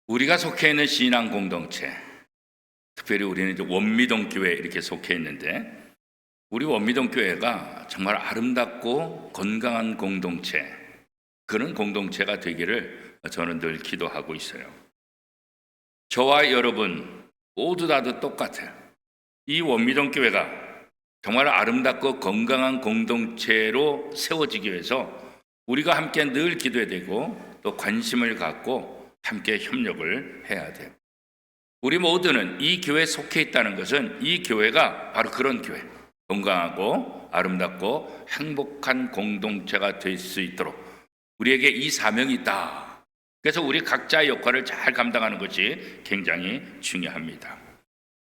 우리가 속해 있는 신앙 공동체, 특별히 우리는 이제 원미동 교회 이렇게 속해 있는데, 우리 원미동 교회가 정말 아름답고 건강한 공동체, 그런 공동체가 되기를 저는 늘 기도하고 있어요. 저와 여러분 모두 다도 똑같아요. 이 원미동 교회가 정말 아름답고 건강한 공동체로 세워지기 위해서 우리가 함께 늘 기도해야 되고 또 관심을 갖고 함께 협력을 해야 돼요. 우리 모두는 이 교회에 속해 있다는 것은 이 교회가 바로 그런 교회, 건강하고 아름답고 행복한 공동체가 될 수 있도록 우리에게 이 사명이 있다. 그래서 우리 각자의 역할을 잘 감당하는 것이 굉장히 중요합니다.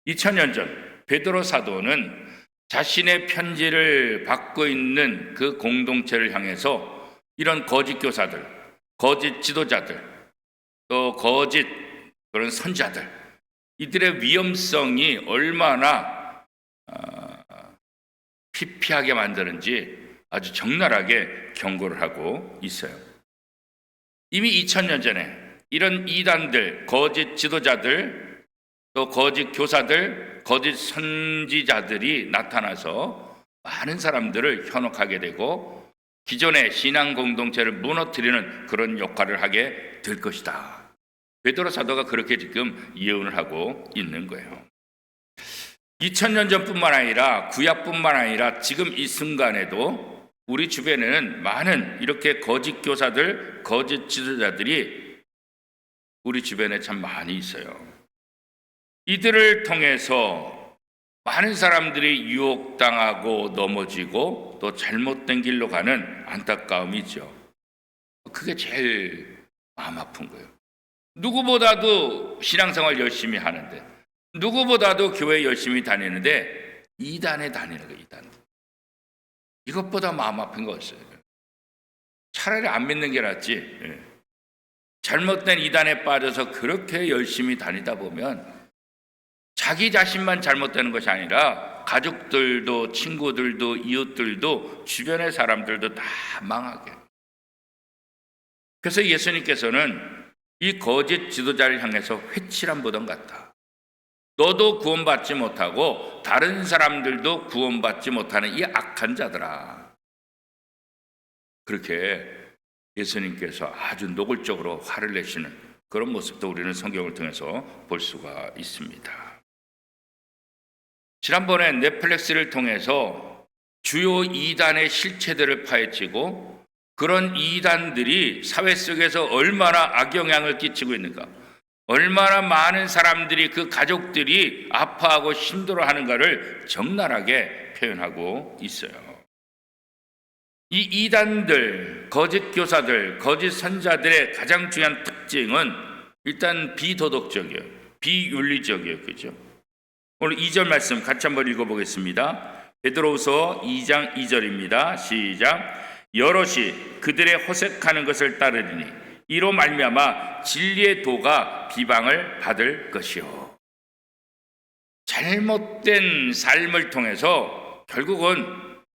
2000년 전 베드로 사도는 자신의 편지를 받고 있는 그 공동체를 향해서 이런 거짓 교사들, 거짓 지도자들, 또 거짓 그런 선자들, 이들의 위험성이 얼마나 피폐하게 만드는지 아주 적나라하게 경고를 하고 있어요. 이미 2000년 전에 이런 이단들, 거짓 지도자들, 또 거짓 교사들, 거짓 선지자들이 나타나서 많은 사람들을 현혹하게 되고 기존의 신앙 공동체를 무너뜨리는 그런 역할을 하게 될 것이다. 베드로 사도가 그렇게 지금 예언을 하고 있는 거예요. 2000년 전뿐만 아니라 구약뿐만 아니라 지금 이 순간에도 우리 주변에는 많은 이렇게 거짓 교사들, 거짓 지도자들이 우리 주변에 참 많이 있어요. 이들을 통해서 많은 사람들이 유혹당하고 넘어지고 또 잘못된 길로 가는 안타까움이 있죠. 그게 제일 마음 아픈 거예요. 누구보다도 신앙생활 열심히 하는데, 누구보다도 교회 열심히 다니는데 이단에 다니는 거예요. 이단. 이것보다 마음 아픈 거 없어요. 차라리 안 믿는 게 낫지. 잘못된 이단에 빠져서 그렇게 열심히 다니다 보면 자기 자신만 잘못되는 것이 아니라 가족들도, 친구들도, 이웃들도, 주변의 사람들도 다 망하게. 그래서 예수님께서는 이 거짓 지도자를 향해서 회칠한 보던 같다. 너도 구원받지 못하고 다른 사람들도 구원받지 못하는 이 악한 자들아. 그렇게 예수님께서 아주 노골적으로 화를 내시는 그런 모습도 우리는 성경을 통해서 볼 수가 있습니다. 지난번에 넷플릭스를 통해서 주요 이단의 실체들을 파헤치고 그런 이단들이 사회 속에서 얼마나 악영향을 끼치고 있는가, 얼마나 많은 사람들이 그 가족들이 아파하고 힘들어하는가를 적나라하게 표현하고 있어요. 이 이단들, 거짓 교사들, 거짓 선자들의 가장 중요한 특징은 일단 비도덕적이에요. 비윤리적이에요. 그죠? 오늘 2절 말씀 같이 한번 읽어보겠습니다. 베드로후서 2장 2절입니다. 시작. 여럿이 그들의 호색하는 것을 따르리니 이로 말미암아 진리의 도가 비방을 받을 것이요. 잘못된 삶을 통해서 결국은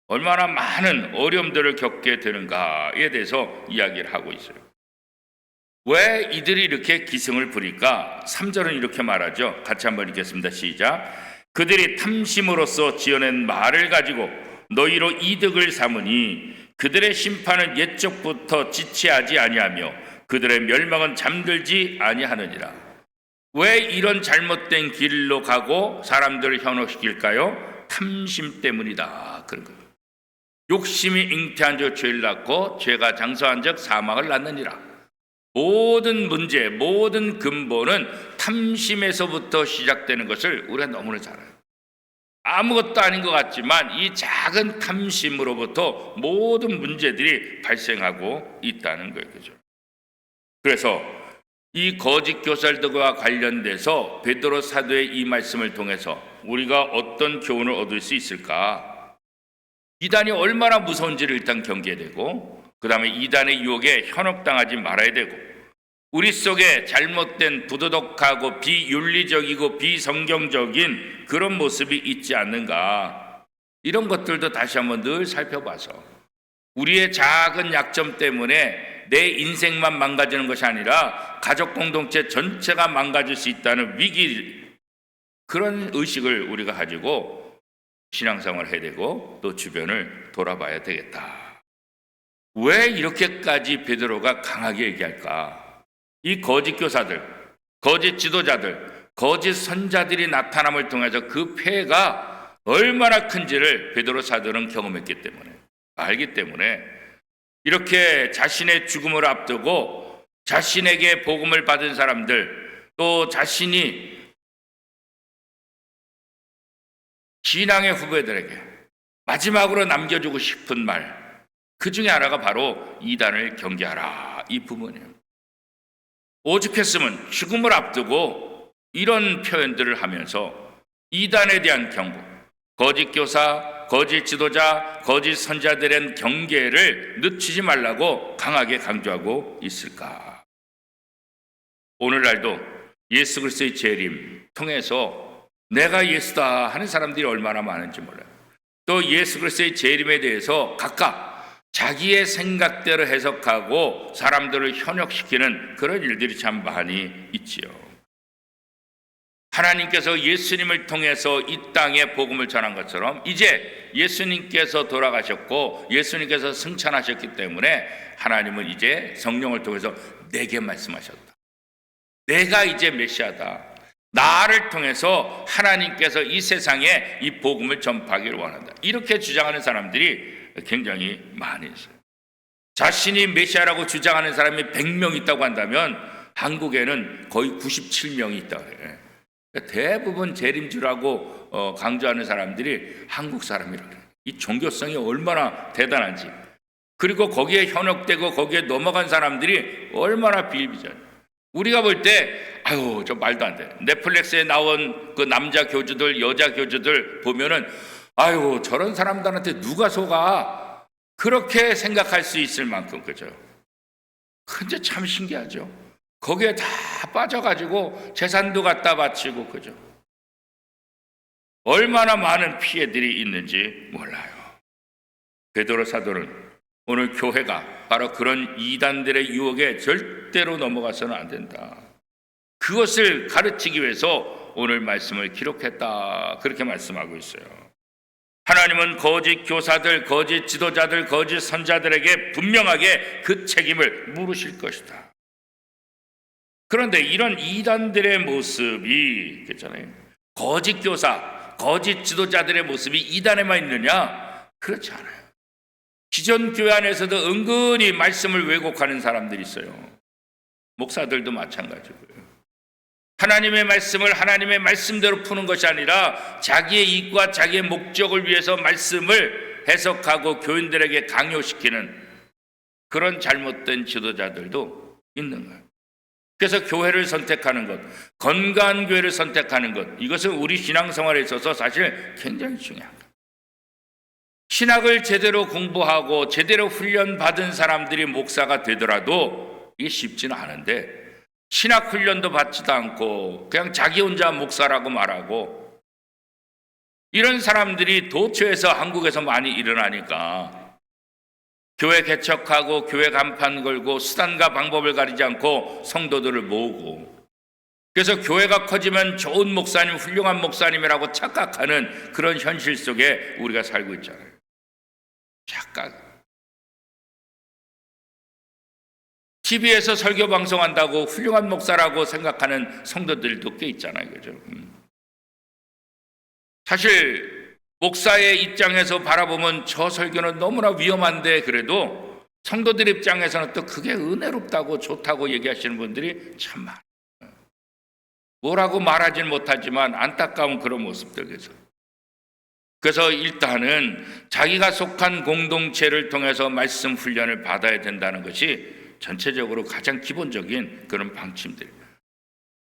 얼마나 많은 어려움들을 겪게 되는가에 대해서 이야기를 하고 있어요. 왜 이들이 이렇게 기승을 부릴까? 3절은 이렇게 말하죠. 같이 한번 읽겠습니다. 시작. 그들이 탐심으로써 지어낸 말을 가지고 너희로 이득을 삼으니 그들의 심판은 옛적부터 지체하지 아니하며 그들의 멸망은 잠들지 아니하느니라. 왜 이런 잘못된 길로 가고 사람들을 현혹시킬까요? 탐심 때문이다. 그런 거예요. 욕심이 잉태한 적 죄를 낳고 죄가 장수한 적 사망을 낳느니라. 모든 문제, 모든 근본은 탐심에서부터 시작되는 것을 우리가 너무나 잘 알아요. 아무것도 아닌 것 같지만 이 작은 탐심으로부터 모든 문제들이 발생하고 있다는 거예요. 그죠? 그래서 이 거짓 교사들과 관련돼서 베드로 사도의 이 말씀을 통해서 우리가 어떤 교훈을 얻을 수 있을까? 이단이 얼마나 무서운지를 일단 경계해야 되고, 그 다음에 이단의 유혹에 현혹당하지 말아야 되고, 우리 속에 잘못된 부도덕하고 비윤리적이고 비성경적인 그런 모습이 있지 않는가, 이런 것들도 다시 한번 늘 살펴봐서 우리의 작은 약점 때문에 내 인생만 망가지는 것이 아니라 가족 공동체 전체가 망가질 수 있다는 위기, 그런 의식을 우리가 가지고 신앙생활을 해야 되고 또 주변을 돌아봐야 되겠다. 왜 이렇게까지 베드로가 강하게 얘기할까? 이 거짓 교사들, 거짓 지도자들, 거짓 선자들이 나타남을 통해서 그 폐해가 얼마나 큰지를 베드로 사도는 경험했기 때문에, 알기 때문에 이렇게 자신의 죽음을 앞두고 자신에게 복음을 받은 사람들, 또 자신이 신앙의 후배들에게 마지막으로 남겨주고 싶은 말, 그 중에 하나가 바로 이단을 경계하라, 이 부분이에요. 오죽했으면 죽음을 앞두고 이런 표현들을 하면서 이단에 대한 경고, 거짓 교사, 거짓 지도자, 거짓 선자들의 경계를 늦추지 말라고 강하게 강조하고 있을까? 오늘날도 예수 그리스도의 재림 통해서 내가 예수다 하는 사람들이 얼마나 많은지 몰라요. 또 예수 그리스도의 재림에 대해서 각각 자기의 생각대로 해석하고 사람들을 현혹시키는 그런 일들이 참 많이 있지요. 하나님께서 예수님을 통해서 이 땅에 복음을 전한 것처럼 이제 예수님께서 돌아가셨고 예수님께서 승천하셨기 때문에 하나님은 이제 성령을 통해서 내게 말씀하셨다. 내가 이제 메시아다. 나를 통해서 하나님께서 이 세상에 이 복음을 전파하기를 원한다. 이렇게 주장하는 사람들이 굉장히 많이 있어요. 자신이 메시아라고 주장하는 사람이 100명 있다고 한다면 한국에는 거의 97명이 있다고 해요. 대부분 재림주라고 강조하는 사람들이 한국 사람이라고 해요. 이 종교성이 얼마나 대단한지, 그리고 거기에 현혹되고 거기에 넘어간 사람들이 얼마나 비일비재해요. 우리가 볼 때 아유 저 말도 안 돼. 넷플릭스에 나온 그 남자 교주들, 여자 교주들 보면은 아유 저런 사람들한테 누가 속아, 그렇게 생각할 수 있을 만큼, 그죠? 근데 참 신기하죠. 거기에 다 빠져가지고 재산도 갖다 바치고, 그죠? 얼마나 많은 피해들이 있는지 몰라요. 베드로 사도는 오늘 교회가 바로 그런 이단들의 유혹에 절대로 넘어가서는 안 된다. 그것을 가르치기 위해서 오늘 말씀을 기록했다. 그렇게 말씀하고 있어요. 하나님은 거짓 교사들, 거짓 지도자들, 거짓 선자들에게 분명하게 그 책임을 물으실 것이다. 그런데 이런 이단들의 모습이 있잖아요. 거짓 교사, 거짓 지도자들의 모습이 이단에만 있느냐? 그렇지 않아요. 기존 교회 안에서도 은근히 말씀을 왜곡하는 사람들이 있어요. 목사들도 마찬가지고요. 하나님의 말씀을 하나님의 말씀대로 푸는 것이 아니라 자기의 이익과 자기의 목적을 위해서 말씀을 해석하고 교인들에게 강요시키는 그런 잘못된 지도자들도 있는 거예요. 그래서 교회를 선택하는 것, 건강한 교회를 선택하는 것, 이것은 우리 신앙생활에 있어서 사실 굉장히 중요한 거예요. 신학을 제대로 공부하고 제대로 훈련받은 사람들이 목사가 되더라도 이게 쉽지는 않은데, 신학 훈련도 받지도 않고 그냥 자기 혼자 목사라고 말하고, 이런 사람들이 도처에서 한국에서 많이 일어나니까 교회 개척하고 교회 간판 걸고 수단과 방법을 가리지 않고 성도들을 모으고, 그래서 교회가 커지면 좋은 목사님, 훌륭한 목사님이라고 착각하는 그런 현실 속에 우리가 살고 있잖아요. 착각. TV에서 설교 방송한다고 훌륭한 목사라고 생각하는 성도들도 꽤 있잖아요. 그죠? 사실 목사의 입장에서 바라보면 저 설교는 너무나 위험한데, 그래도 성도들 입장에서는 또 그게 은혜롭다고 좋다고 얘기하시는 분들이 참 많아요. 뭐라고 말하지는 못하지만 안타까운 그런 모습들. 그래서 일단은 자기가 속한 공동체를 통해서 말씀 훈련을 받아야 된다는 것이 전체적으로 가장 기본적인 그런 방침들.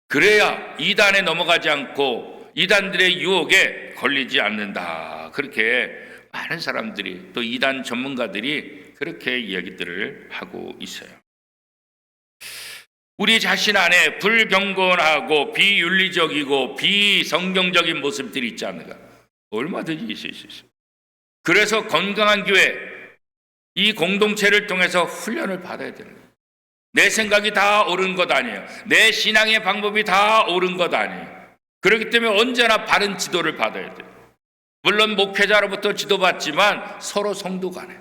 그래야 이단에 넘어가지 않고 이단들의 유혹에 걸리지 않는다. 그렇게 많은 사람들이, 또 이단 전문가들이 그렇게 이야기들을 하고 있어요. 우리 자신 안에 불경건하고 비윤리적이고 비성경적인 모습들이 있지 않는가? 얼마든지 있을 수 있어요. 그래서 건강한 교회, 이 공동체를 통해서 훈련을 받아야 되는 거예요. 내 생각이 다 옳은 것 아니에요. 내 신앙의 방법이 다 옳은 것 아니에요. 그렇기 때문에 언제나 바른 지도를 받아야 돼요. 물론 목회자로부터 지도받지만 서로 성도 간에,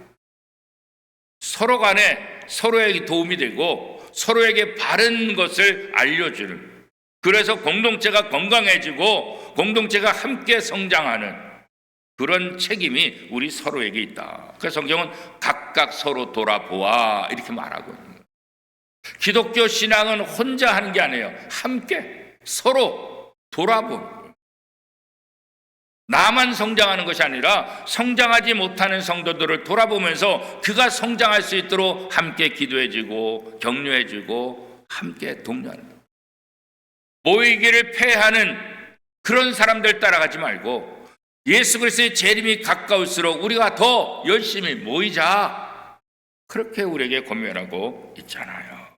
서로 간에 서로에게 도움이 되고 서로에게 바른 것을 알려주는, 그래서 공동체가 건강해지고 공동체가 함께 성장하는 그런 책임이 우리 서로에게 있다. 그래서 성경은 각각 서로 돌아보아 이렇게 말하고 있는 거예요. 기독교 신앙은 혼자 하는 게 아니에요. 함께 서로 돌아보는 거예요. 나만 성장하는 것이 아니라 성장하지 못하는 성도들을 돌아보면서 그가 성장할 수 있도록 함께 기도해주고 격려해주고 함께 독려하는 거예요. 모이기를 폐하는 그런 사람들 따라가지 말고 예수 그리스도의 재림이 가까울수록 우리가 더 열심히 모이자, 그렇게 우리에게 권면하고 있잖아요.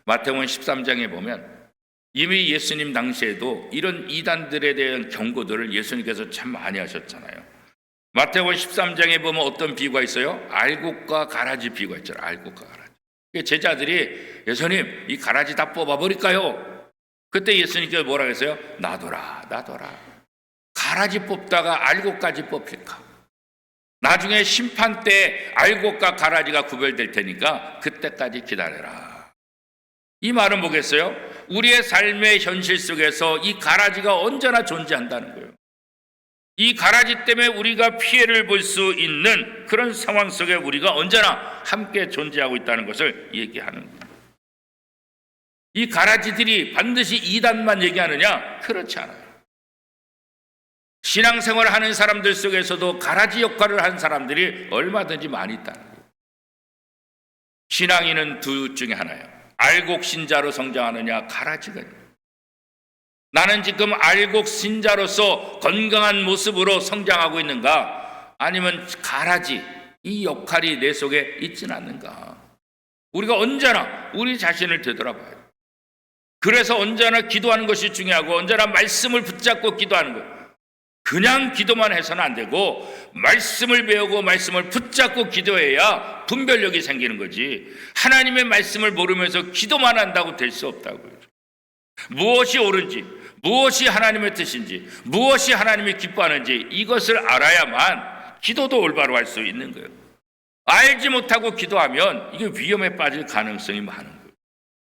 마태복음 13장에 보면 이미 예수님 당시에도 이런 이단들에 대한 경고들을 예수님께서 참 많이 하셨잖아요. 마태복음 13장에 보면 어떤 비유가 있어요? 알곡과 가라지 비유가 있잖아요. 알곡과 가라지. 제자들이 예수님 이 가라지 다 뽑아버릴까요? 그때 예수님께서 뭐라고 했어요? 놔둬라, 놔둬라. 가라지 뽑다가 알곡까지 뽑힐까? 나중에 심판 때 알곡과 가라지가 구별될 테니까 그때까지 기다려라. 이 말은 뭐겠어요? 우리의 삶의 현실 속에서 이 가라지가 언제나 존재한다는 거예요. 이 가라지 때문에 우리가 피해를 볼 수 있는 그런 상황 속에 우리가 언제나 함께 존재하고 있다는 것을 얘기하는 거예요. 이 가라지들이 반드시 이단만 얘기하느냐? 그렇지 않아요. 신앙생활을 하는 사람들 속에서도 가라지 역할을 한 사람들이 얼마든지 많이 있다는 거예요. 신앙인은 둘 중에 하나예요. 알곡 신자로 성장하느냐, 가라지가. 나는 지금 알곡 신자로서 건강한 모습으로 성장하고 있는가, 아니면 가라지 이 역할이 내 속에 있지는 않는가. 우리가 언제나 우리 자신을 되돌아봐요. 그래서 언제나 기도하는 것이 중요하고 언제나 말씀을 붙잡고 기도하는 거예요. 그냥 기도만 해서는 안 되고 말씀을 배우고 말씀을 붙잡고 기도해야 분별력이 생기는 거지, 하나님의 말씀을 모르면서 기도만 한다고 될 수 없다고요. 무엇이 옳은지, 무엇이 하나님의 뜻인지, 무엇이 하나님이 기뻐하는지 이것을 알아야만 기도도 올바로 할 수 있는 거예요. 알지 못하고 기도하면 이게 위험에 빠질 가능성이 많은 거예요.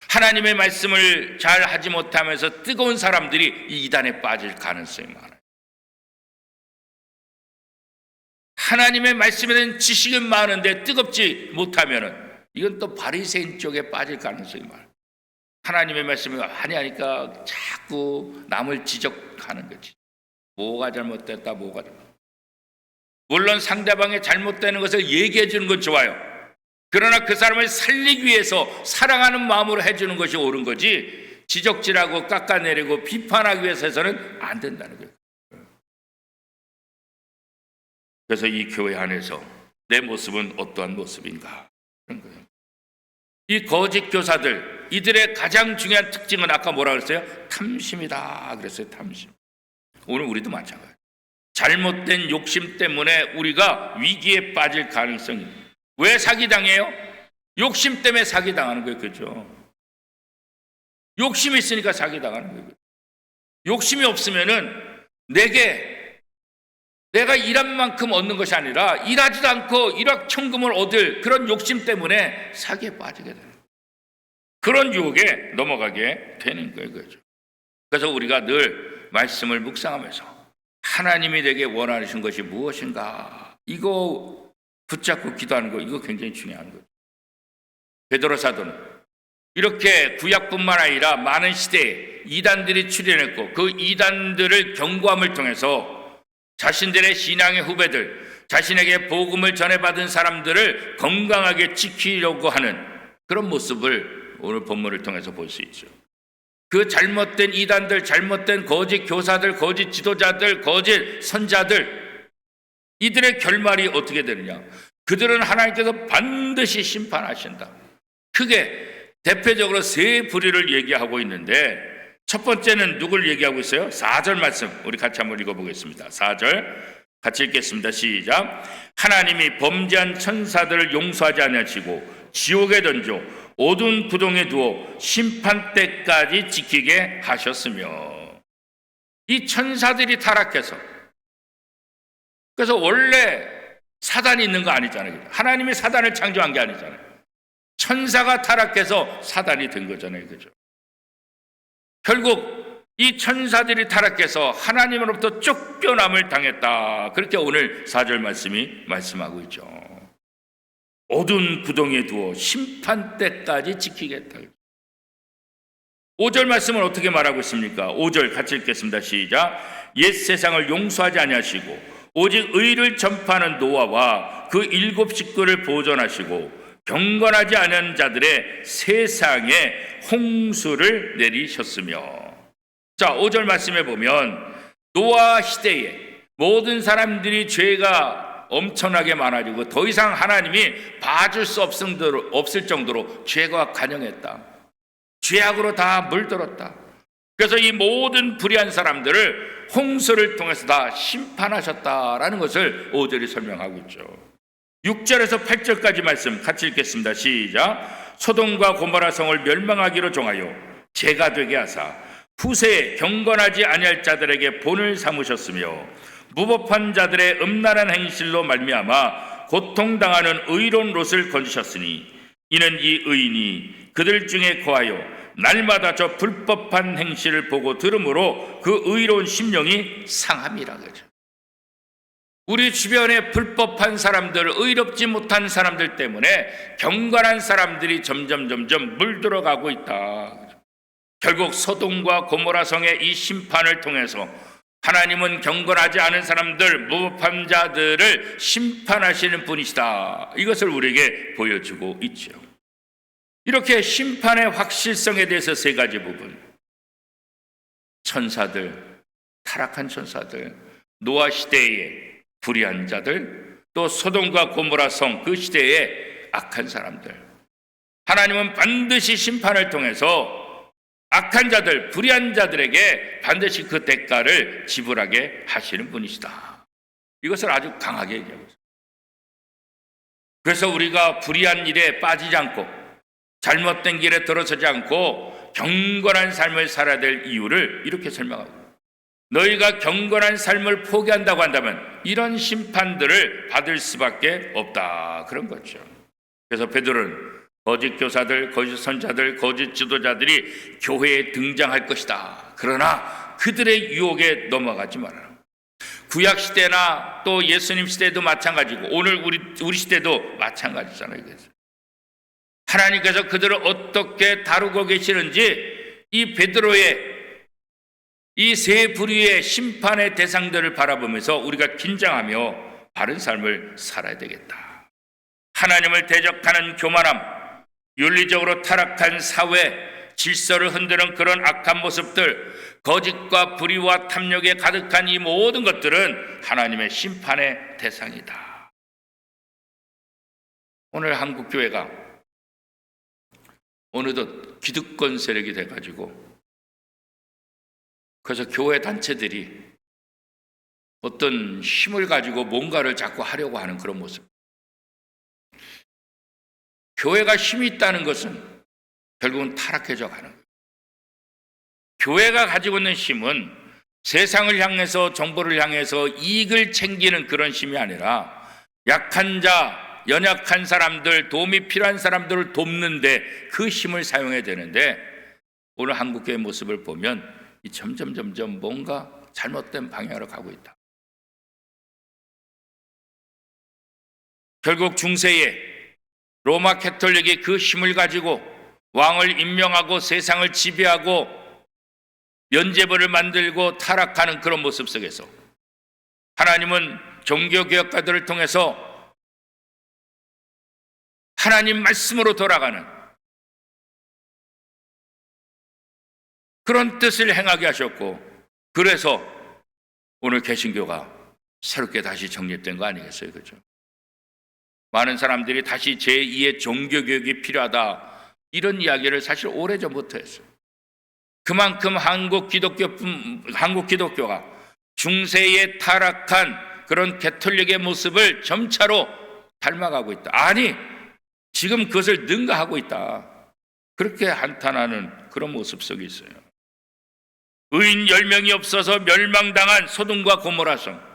하나님의 말씀을 잘 하지 못하면서 뜨거운 사람들이 이 이단에 빠질 가능성이 많아요. 하나님의 말씀에 대한 지식은 많은데 뜨겁지 못하면은 이건 또 바리새인 쪽에 빠질 가능성이 많아요. 하나님의 말씀을 하니까 자꾸 남을 지적하는 거지. 뭐가 잘못됐다, 뭐가 잘못됐다. 물론 상대방의 잘못되는 것을 얘기해 주는 건 좋아요. 그러나 그 사람을 살리기 위해서 사랑하는 마음으로 해주는 것이 옳은 거지, 지적질하고 깎아내리고 비판하기 위해서 해서는 안 된다는 거예요. 그래서 이 교회 안에서 내 모습은 어떠한 모습인가, 그런 거예요. 이 거짓 교사들, 이들의 가장 중요한 특징은 아까 뭐라고 그랬어요? 탐심이다 그랬어요. 탐심. 오늘 우리도 마찬가지예요. 잘못된 욕심 때문에 우리가 위기에 빠질 가능성이 있어요. 왜 사기당해요? 욕심 때문에 사기당하는 거예요. 그렇죠? 욕심이 있으니까 사기당하는 거예요. 욕심이 없으면은 내가 일한 만큼 얻는 것이 아니라 일하지도 않고 일확천금을 얻을 그런 욕심 때문에 사기에 빠지게 되는 거예요. 그런 유혹에 넘어가게 되는 거예요. 그렇죠? 그래서 우리가 늘 말씀을 묵상하면서 하나님이 내게 원하시는 것이 무엇인가, 이거 붙잡고 기도하는 거, 이거 굉장히 중요한 거예요. 베드로 사도는 이렇게 구약뿐만 아니라 많은 시대에 이단들이 출현했고 그 이단들을 경고함을 통해서 자신들의 신앙의 후배들, 자신에게 복음을 전해받은 사람들을 건강하게 지키려고 하는 그런 모습을 오늘 본문을 통해서 볼 수 있죠. 그 잘못된 이단들, 잘못된 거짓 교사들, 거짓 지도자들, 거짓 선자들, 이들의 결말이 어떻게 되느냐? 그들은 하나님께서 반드시 심판하신다. 크게 대표적으로 세 부류를 얘기하고 있는데, 첫 번째는 누굴 얘기하고 있어요? 4절 말씀 우리 같이 한번 읽어보겠습니다. 4절, 같이 읽겠습니다. 시작. 하나님이 범죄한 천사들을 용서하지 아니하시고 지옥에 던져 어두운 구덩이에 두어 심판 때까지 지키게 하셨으며. 이 천사들이 타락해서, 그래서 원래 사단이 있는 거 아니잖아요. 하나님이 사단을 창조한 게 아니잖아요. 천사가 타락해서 사단이 된 거잖아요. 그죠? 결국 이 천사들이 타락해서 하나님으로부터 쫓겨남을 당했다. 그렇게 오늘 4절 말씀이 말씀하고 있죠. 어두운 구덩이에 두어 심판 때까지 지키겠다. 5절 말씀은 어떻게 말하고 있습니까? 5절 같이 읽겠습니다. 시작. 옛 세상을 용서하지 아니하시고 오직 의를 전파하는 노아와 그 7 식구를 보존하시고 경건하지 않은 자들의 세상에 홍수를 내리셨으며. 자, 5절 말씀에 보면 노아 시대에 모든 사람들이 죄가 엄청나게 많아지고 더 이상 하나님이 봐줄 수 없을 정도로 죄가 관영했다. 죄악으로 다 물들었다. 그래서 이 모든 불의한 사람들을 홍수를 통해서 다 심판하셨다라는 것을 5절이 설명하고 있죠. 6절에서 8절까지 말씀 같이 읽겠습니다. 시작. 소돔과 고모라 성을 멸망하기로 정하여 죄가 되게 하사 후세에 경건하지 아니할 자들에게 본을 삼으셨으며 무법한 자들의 음란한 행실로 말미암아 고통당하는 의로운 롯을 건지셨으니 이는 이 의인이 그들 중에 거하여 날마다 저 불법한 행실을 보고 들음으로 그 의로운 심령이 상함이라. 그죠? 우리 주변에 불법한 사람들, 의롭지 못한 사람들 때문에 경건한 사람들이 점점 물들어가고 있다. 결국 소돔과 고모라 성의 이 심판을 통해서 하나님은 경건하지 않은 사람들, 무법한 자들을 심판하시는 분이시다. 이것을 우리에게 보여주고 있죠. 이렇게 심판의 확실성에 대해서 3가지 부분. 천사들, 타락한 천사들, 노아 시대의 불의한 자들, 또 소돔과 고모라 성 그 시대의 악한 사람들. 하나님은 반드시 심판을 통해서 악한 자들, 불의한 자들에게 반드시 그 대가를 지불하게 하시는 분이시다. 이것을 아주 강하게 얘기하고 있습니다. 그래서 우리가 불의한 일에 빠지지 않고 잘못된 길에 들어서지 않고 경건한 삶을 살아야 될 이유를 이렇게 설명하고, 너희가 경건한 삶을 포기한다고 한다면 이런 심판들을 받을 수밖에 없다. 그런 거죠. 그래서 베드로는 거짓 교사들, 거짓 선자들, 거짓 지도자들이 교회에 등장할 것이다. 그러나 그들의 유혹에 넘어가지 말아라. 구약 시대나 또 예수님 시대도 마찬가지고 오늘 우리 시대도 마찬가지잖아요. 그래서 하나님께서 그들을 어떻게 다루고 계시는지 이 베드로의 이 세 부류의 심판의 대상들을 바라보면서 우리가 긴장하며 바른 삶을 살아야 되겠다. 하나님을 대적하는 교만함, 윤리적으로 타락한 사회, 질서를 흔드는 그런 악한 모습들, 거짓과 불의와 탐욕에 가득한 이 모든 것들은 하나님의 심판의 대상이다. 오늘 한국교회가 어느덧 기득권 세력이 돼가지고, 그래서 교회 단체들이 어떤 힘을 가지고 뭔가를 자꾸 하려고 하는 그런 모습. 교회가 힘이 있다는 것은 결국은 타락해져 가는 거예요. 교회가 가지고 있는 힘은 세상을 향해서, 정보를 향해서 이익을 챙기는 그런 힘이 아니라 약한 자, 연약한 사람들, 도움이 필요한 사람들을 돕는데 그 힘을 사용해야 되는데, 오늘 한국교회의 모습을 보면 점점 뭔가 잘못된 방향으로 가고 있다. 결국 중세에 로마 캐톨릭이 그 힘을 가지고 왕을 임명하고 세상을 지배하고 면죄부를 만들고 타락하는 그런 모습 속에서 하나님은 종교개혁가들을 통해서 하나님 말씀으로 돌아가는 그런 뜻을 행하게 하셨고, 그래서 오늘 개신교가 새롭게 다시 정립된 거 아니겠어요? 그렇죠? 많은 사람들이 다시 제2의 종교개혁이 필요하다, 이런 이야기를 사실 오래전부터 했어요. 그만큼 한국 기독교가 중세에 타락한 그런 가톨릭의 모습을 점차로 닮아가고 있다. 아니, 지금 그것을 능가하고 있다. 그렇게 한탄하는 그런 모습 속에 있어요. 의인 10명이 없어서 멸망당한 소돔과 고모라성.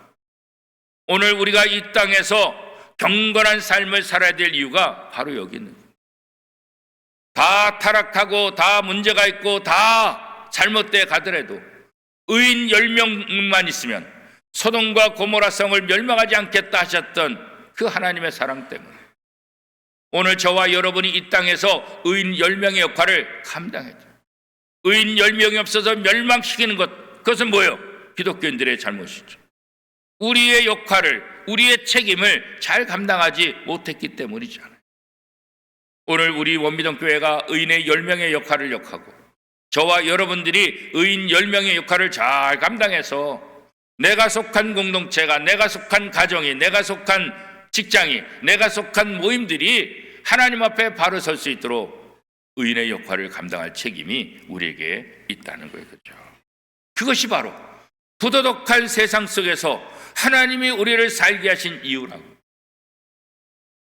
오늘 우리가 이 땅에서 경건한 삶을 살아야 될 이유가 바로 여기 있는 거예요. 다 타락하고 다 문제가 있고 다 잘못돼 가더라도 의인 10명만 있으면 소돔과 고모라성을 멸망하지 않겠다 하셨던 그 하나님의 사랑 때문에 오늘 저와 여러분이 이 땅에서 의인 10명의 역할을 감당해야 돼요. 의인 10명이 없어서 멸망시키는 것, 그것은 뭐예요? 기독교인들의 잘못이죠. 우리의 역할을, 우리의 책임을 잘 감당하지 못했기 때문이잖아요. 오늘 우리 원미동 교회가 의인의 10명의 역할을 역하고 저와 여러분들이 의인 10명의 역할을 잘 감당해서 내가 속한 공동체가, 내가 속한 가정이, 내가 속한 직장이, 내가 속한 모임들이 하나님 앞에 바로 설 수 있도록 의인의 역할을 감당할 책임이 우리에게 있다는 거예요. 그렇죠? 그것이 바로 부도덕한 세상 속에서 하나님이 우리를 살게 하신 이유라고.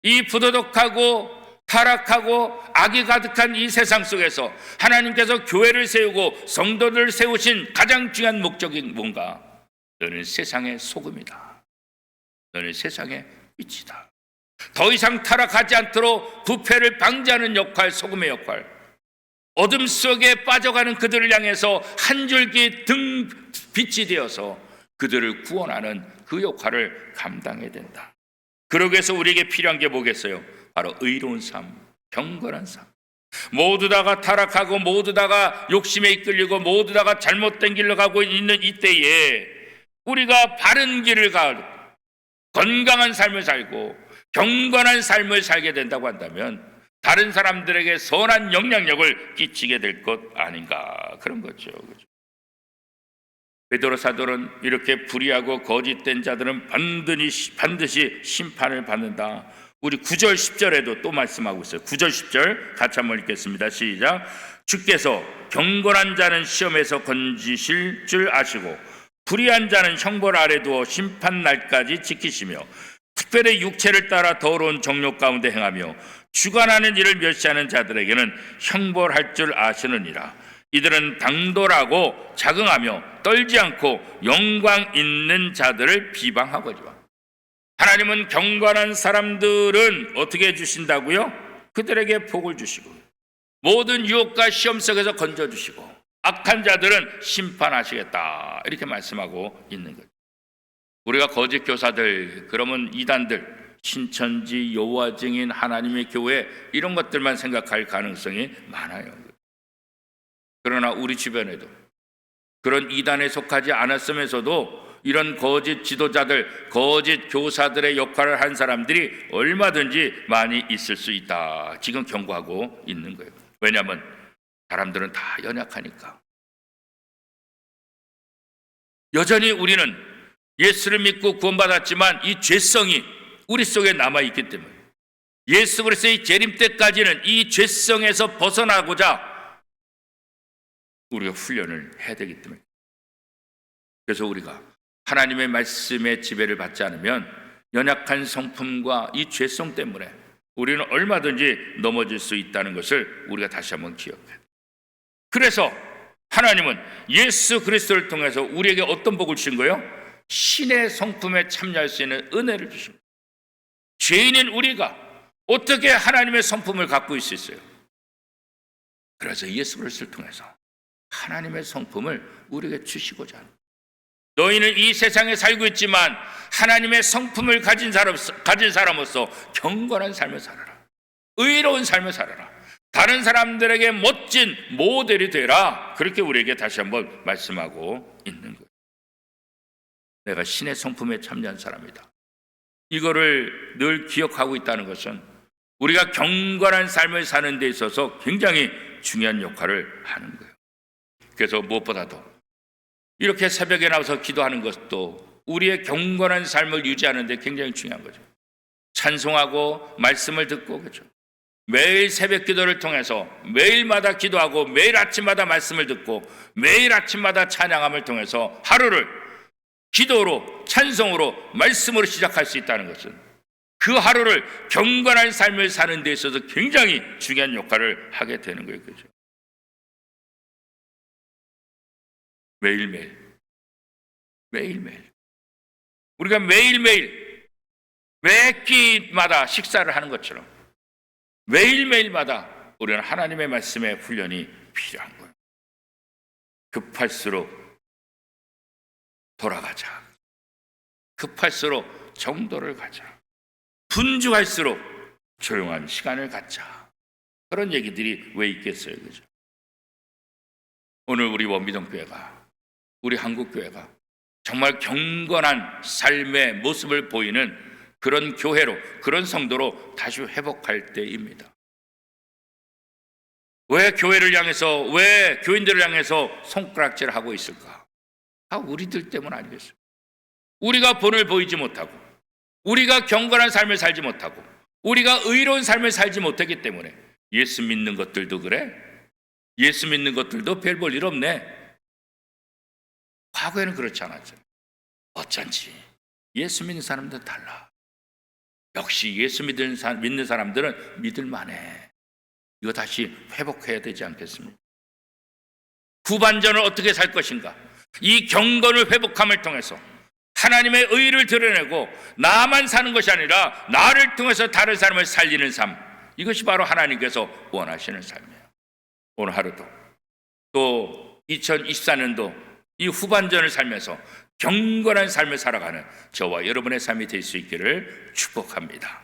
이 부도덕하고 타락하고 악이 가득한 이 세상 속에서 하나님께서 교회를 세우고 성도들을 세우신 가장 중요한 목적이 뭔가? 너는 세상의 소금이다. 너는 세상의 빛이다. 더 이상 타락하지 않도록 부패를 방지하는 역할, 소금의 역할. 어둠 속에 빠져가는 그들을 향해서 한 줄기 등 빛이 되어서 그들을 구원하는 그 역할을 감당해야 된다. 그러기 위해서 우리에게 필요한 게 뭐겠어요? 바로 의로운 삶, 경건한 삶. 모두 다가 타락하고 모두 다가 욕심에 이끌리고 모두 다가 잘못된 길로 가고 있는 이때에 우리가 바른 길을 가고 건강한 삶을 살고 경건한 삶을 살게 된다고 한다면 다른 사람들에게 선한 영향력을 끼치게 될 것 아닌가, 그런 거죠. 베드로 사도는 이렇게 불의하고 거짓된 자들은 반드시 심판을 받는다. 우리 9절 10절에도 또 말씀하고 있어요. 9절 10절 같이 한번 읽겠습니다. 시작. 주께서 경건한 자는 시험에서 건지실 줄 아시고 불의한 자는 형벌 아래 두어 심판 날까지 지키시며 특별히 육체를 따라 더러운 정욕 가운데 행하며 주관하는 일을 멸시하는 자들에게는 형벌할 줄 아시느니라. 이들은 당돌하고 자긍하며 떨지 않고 영광 있는 자들을 비방하거니와. 하나님은 경건한 사람들은 어떻게 해주신다고요? 그들에게 복을 주시고 모든 유혹과 시험 속에서 건져주시고 악한 자들은 심판하시겠다, 이렇게 말씀하고 있는 거죠. 우리가 거짓 교사들, 그러면 이단들, 신천지, 여호와 증인, 하나님의 교회, 이런 것들만 생각할 가능성이 많아요. 그러나 우리 주변에도 그런 이단에 속하지 않았으면서도 이런 거짓 지도자들, 거짓 교사들의 역할을 한 사람들이 얼마든지 많이 있을 수 있다, 지금 경고하고 있는 거예요. 왜냐하면 사람들은 다 연약하니까. 여전히 우리는 예수를 믿고 구원받았지만 이 죄성이 우리 속에 남아있기 때문에 예수 그리스도의 재림 때까지는 이 죄성에서 벗어나고자 우리가 훈련을 해야 되기 때문에, 그래서 우리가 하나님의 말씀의 지배를 받지 않으면 연약한 성품과 이 죄성 때문에 우리는 얼마든지 넘어질 수 있다는 것을 우리가 다시 한번 기억해야 돼요. 그래서 하나님은 예수 그리스도를 통해서 우리에게 어떤 복을 주신 거예요? 신의 성품에 참여할 수 있는 은혜를 주십니다. 죄인인 우리가 어떻게 하나님의 성품을 갖고 있을 수 있어요? 그래서 예수 그리스도를 통해서 하나님의 성품을 우리에게 주시고자 합니다. 너희는 이 세상에 살고 있지만 하나님의 성품을 가진 사람으로서 경건한 삶을 살아라. 의로운 삶을 살아라. 다른 사람들에게 멋진 모델이 되라. 그렇게 우리에게 다시 한번 말씀하고 있는 거예요. 내가 신의 성품에 참여한 사람이다. 이거를 늘 기억하고 있다는 것은 우리가 경건한 삶을 사는 데 있어서 굉장히 중요한 역할을 하는 거예요. 그래서 무엇보다도 이렇게 새벽에 나와서 기도하는 것도 우리의 경건한 삶을 유지하는 데 굉장히 중요한 거죠. 찬송하고 말씀을 듣고, 그렇죠. 매일 새벽 기도를 통해서 매일마다 기도하고 매일 아침마다 말씀을 듣고 매일 아침마다 찬양함을 통해서 하루를 기도로, 찬송으로, 말씀으로 시작할 수 있다는 것은 그 하루를 경건한 삶을 사는 데 있어서 굉장히 중요한 역할을 하게 되는 거예요. 그죠? 매일매일. 우리가 매일매일 매 끼마다 식사를 하는 것처럼 매일매일마다 우리는 하나님의 말씀의 훈련이 필요한 거예요. 급할수록 돌아가자. 급할수록 정도를 가자. 분주할수록 조용한 시간을 갖자. 그런 얘기들이 왜 있겠어요, 그죠? 오늘 우리 원미동교회가, 우리 한국교회가 정말 경건한 삶의 모습을 보이는 그런 교회로, 그런 성도로 다시 회복할 때입니다. 왜 교회를 향해서, 왜 교인들을 향해서 손가락질을 하고 있을까? 다 우리들 때문 아니겠어요? 우리가 본을 보이지 못하고, 우리가 경건한 삶을 살지 못하고, 우리가 의로운 삶을 살지 못하기 때문에 예수 믿는 것들도 그래? 예수 믿는 것들도 별 볼 일 없네. 과거에는 그렇지 않았죠. 어쩐지 예수 믿는 사람들은 달라. 역시 예수 믿는 사람들은 믿을만해. 이거 다시 회복해야 되지 않겠습니까? 후반전을 어떻게 살 것인가? 이 경건을 회복함을 통해서 하나님의 의를 드러내고 나만 사는 것이 아니라 나를 통해서 다른 사람을 살리는 삶, 이것이 바로 하나님께서 원하시는 삶이에요. 오늘 하루도 또 2024년도 이 후반전을 살면서 경건한 삶을 살아가는 저와 여러분의 삶이 될 수 있기를 축복합니다.